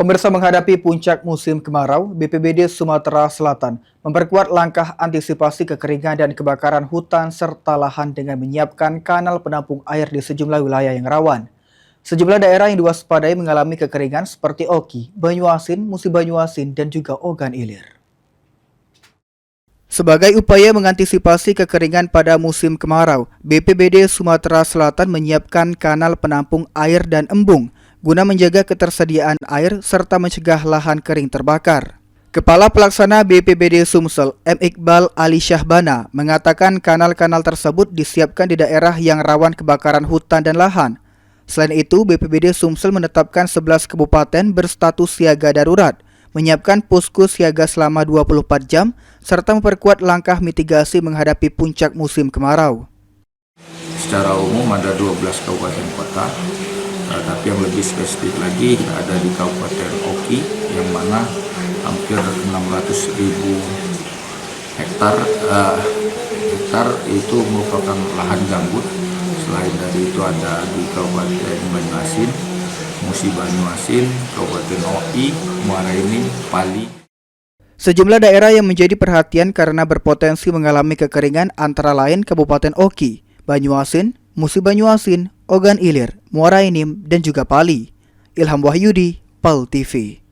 Pemirsa, menghadapi puncak musim kemarau, BPBD Sumatera Selatan memperkuat langkah antisipasi kekeringan dan kebakaran hutan serta lahan dengan menyiapkan kanal penampung air di sejumlah wilayah yang rawan. Sejumlah daerah yang diwaspadai mengalami kekeringan seperti Oki, Banyuasin, Musi Banyuasin, dan juga Ogan Ilir. Sebagai upaya mengantisipasi kekeringan pada musim kemarau, BPBD Sumatera Selatan menyiapkan kanal penampung air dan embung guna menjaga ketersediaan air serta mencegah lahan kering terbakar. Kepala Pelaksana BPBD Sumsel, M. Iqbal Ali Syahbana, mengatakan kanal-kanal tersebut disiapkan di daerah yang rawan kebakaran hutan dan lahan. Selain itu, BPBD Sumsel menetapkan 11 kabupaten berstatus siaga darurat, menyiapkan posko siaga selama 24 jam, serta memperkuat langkah mitigasi menghadapi puncak musim kemarau. Secara umum ada 12 kabupaten kota, tapi yang lebih spesifik lagi ada di Kabupaten Oki, yang mana hampir 600.000 hektar itu merupakan lahan gambut. Selain dari itu ada di Kabupaten Banyuasin, Musi Banyuasin, Kabupaten Oki, Muara Enim, Pali. Sejumlah daerah yang menjadi perhatian karena berpotensi mengalami kekeringan antara lain Kabupaten Oki, Banyuasin, Musi Banyuasin, Ogan Ilir, Muara Enim, dan juga Pali. Ilham Wahyudi, PAL TV.